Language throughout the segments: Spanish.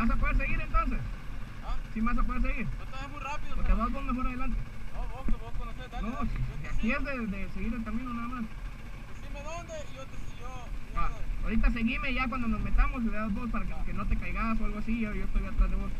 ¿Vas a poder seguir entonces? ¿Ah? ¿Sí vas a poder seguir? No estás muy rápido. ¿O te vas vos mejor adelante? No, vos conocés, dale. No, dale. aquí es de seguir el camino nada más. Decime dónde y yo te sigo. Ahorita seguime ya cuando nos metamos, le das vos para que no te caigas o algo así, yo estoy atrás de vos.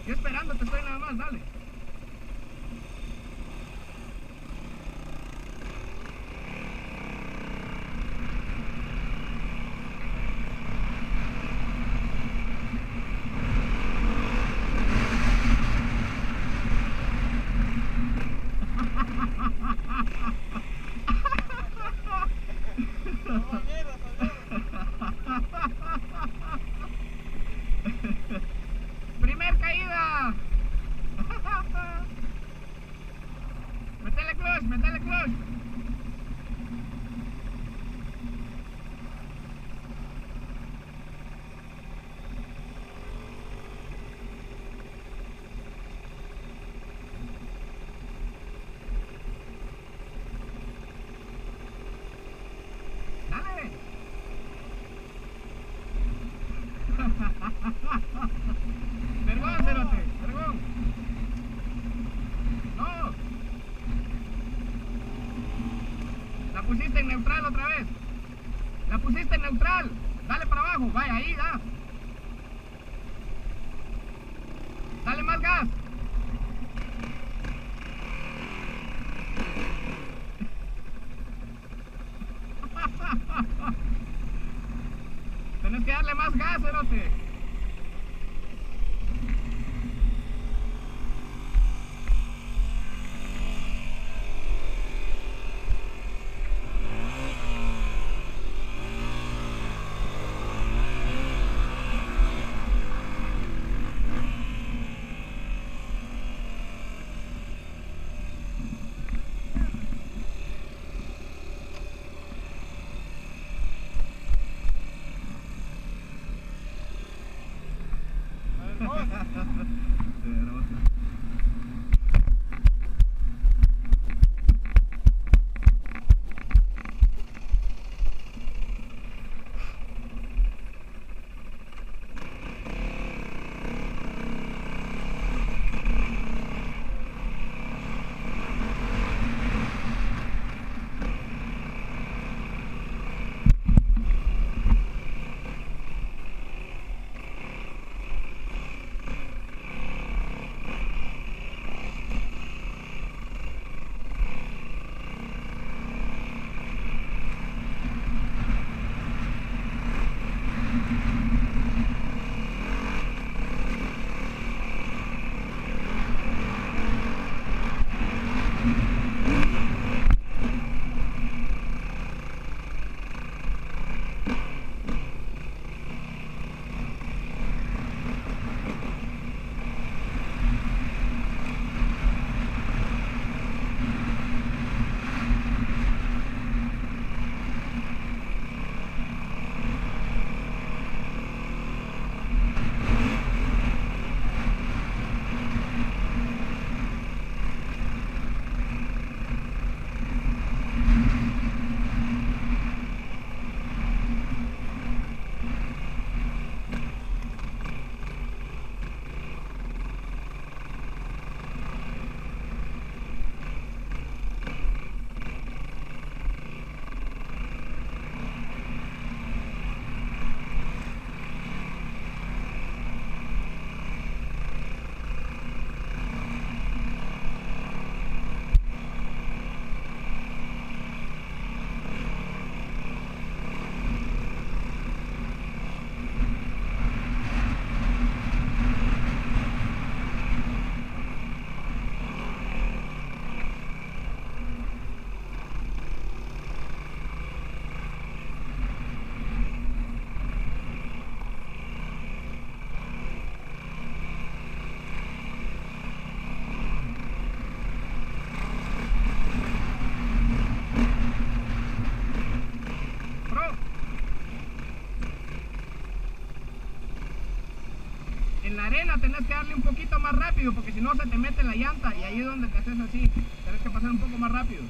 Yo esperándote estoy nada más, dale. Primer caída. Metele clutch. pusiste en neutral otra vez. La pusiste en neutral. Dale para abajo. Vaya, ahí, da. Dale más gas. Tenés que darle más gas, cerote. En la arena tenés que darle un poquito más rápido porque si no se te mete la llanta y ahí es donde te haces así. Tenés que pasar un poco más rápido.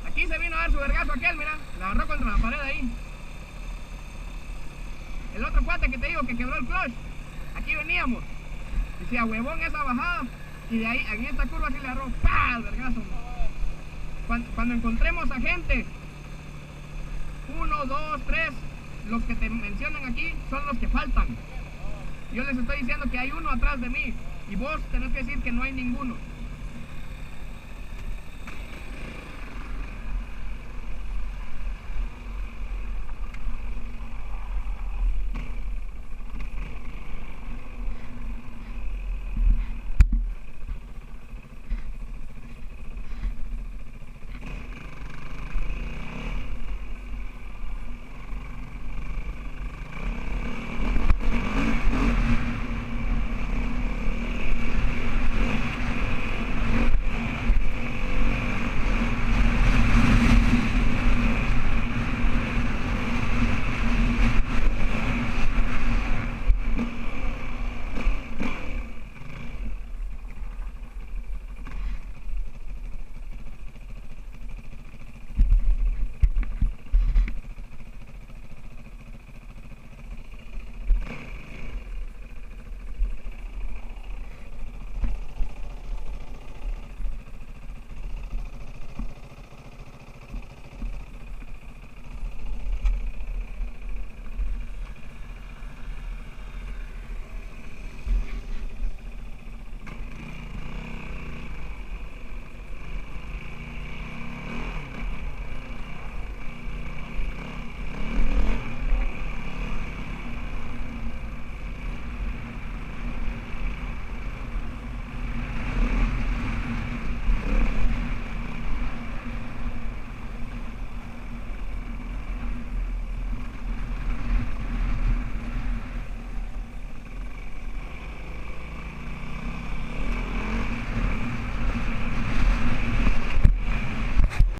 Aquí se vino a dar su vergazo aquel, mira, la agarró contra la pared ahí. El otro cuate que te digo que quebró el clutch, aquí veníamos. Decía huevón esa bajada y de ahí en esta curva así le agarró ¡pah! El vergazo. Cuando encontremos a gente, 1, 2, 3, los que te mencionan aquí son los que faltan. Yo les estoy diciendo que hay uno atrás de mí y vos tenés que decir que no hay ninguno.